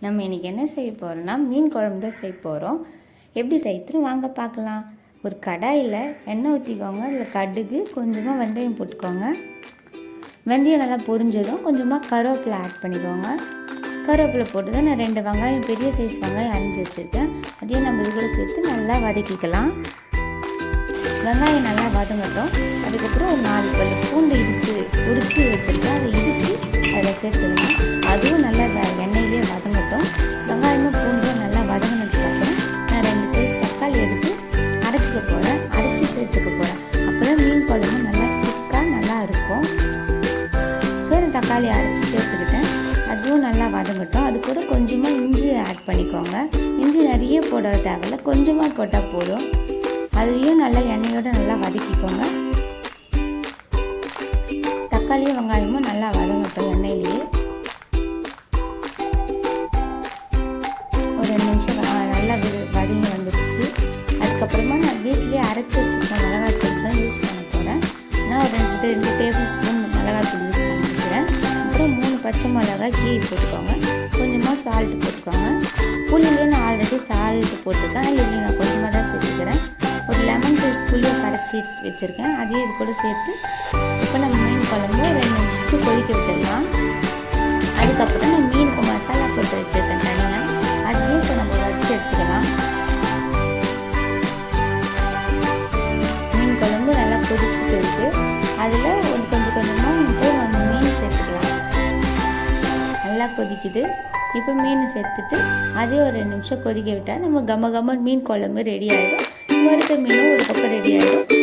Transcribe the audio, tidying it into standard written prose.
நம்ம இன்றைக்கி என்ன செய்ய போகிறோம்னா மீன் குழம்பு தான் செய்ய போகிறோம். எப்படி செய்யணும் வாங்க பார்க்கலாம். ஒரு கடாயில் எண்ணெய் ஊற்றிக்கோங்க. அதில் கடுகு, கொஞ்சமாக வெந்தயம் போட்டுக்கோங்க. வெந்தயம் நல்லா பொரிஞ்சதும் கொஞ்சமாக கருவேப்பிலை ஆட் பண்ணிக்கோங்க. கருவேப்பிலை போட்டு தான் நான் 2 வெங்காயம், பெரிய சைஸ் வெங்காயம் அரிஞ்சு வச்சுருக்கேன். அதையும் நம்ம இது கூட சேர்த்து நல்லா வதக்கிக்கலாம். வெங்காயம் நல்லா வதங்கட்டும். அதுக்கப்புறம் ஒரு 4 பல் பூண்டு உரிச்சு வச்சுருக்கேன். அதை இடித்து அதில் சேர்த்துக்கணும். அதுவும் நல்லா எண்ணெயிலே வதங்கட்டும். வெங்காயமும் பூண்டும் நல்லா வதங்கினதுக்கப்புறம் நான் 2 சைஸ் தக்காளி எடுத்து அரைச்சிக்க போகிறேன். அரைச்சி சேர்த்துக்க போகிறேன். அப்போ தான் மீன் குழம்பு நல்லா திக்காக நல்லா இருக்கும். ஸோ நான் தக்காளி அரைச்சி சேர்த்துக்கிட்டேன். அதுவும் நல்லா வதங்கட்டும். அது கூட கொஞ்சமாக இஞ்சி ஆட் பண்ணிக்கோங்க. இஞ்சி நிறைய போட தேவையில்ல, கொஞ்சமாக போட்டால் போதும். அதையும் நல்லா எண்ணெயோடு நல்லா வதக்கிக்கோங்க. தக்காளியும் வெங்காயமும் நல்லா வதங்கட்டும் எண்ணெயிலேயே. ஒரு 2 நிமிஷம் நல்லா வதங்கி வந்துடுச்சு. அதுக்கப்புறமா நான் வீட்டிலேயே அரைச்சி வச்சுருக்கேன் மிளகாத்தூள் தான் யூஸ் பண்ண போகிறேன். நான் ஒரு 2 டேபிள் ஸ்பூன் மிளகாத்தூள் யூஸ் பண்ணிக்கிறேன். அப்புறம் 3 பச்சை மிளகாய் கீழே போட்டுக்கோங்க. கொஞ்சமாக சால்ட்டு போட்டுக்கோங்க. புளியிலே நான் ஆல்ரெடி சால்ட்டு போட்டுருக்கேன். இதுலேயும் நான் கொஞ்சமாக தான் சேர்த்துக்கிறேன். ஒரு லெமன் சைஸ் புளியை கரைச்சி வச்சுருக்கேன். அதையும் இது கூட சேர்த்து இப்போ நம்ம மீன் குழம்பு 2 நிமிஷத்துக்கு கொதிக்க விட்டுடலாம். அதுக்கப்புறம் நான் மீனுக்கு மசாலா போட்டு வச்சுருக்கேன் தனியாக. அதையும் இப்போ நம்ம வச்சு எடுத்துக்கலாம். மீன் குழம்பு நல்லா கொதிச்சுட்டு இருக்குது. அதில் கொஞ்சம் கொஞ்சமாக நம்ம மீன் சேர்த்துக்கலாம். நல்லா கொதிக்குது. இப்போ மீன் சேர்த்துட்டு அதையும் ஒரு 2 நிமிஷம் கொதிக்க விட்டால் நம்ம கம மீன் குழம்பு ரெடி ஆகிடும். வறுத்த மீனும் ஒரு பக்கம் ரெடி ஆகிடும்.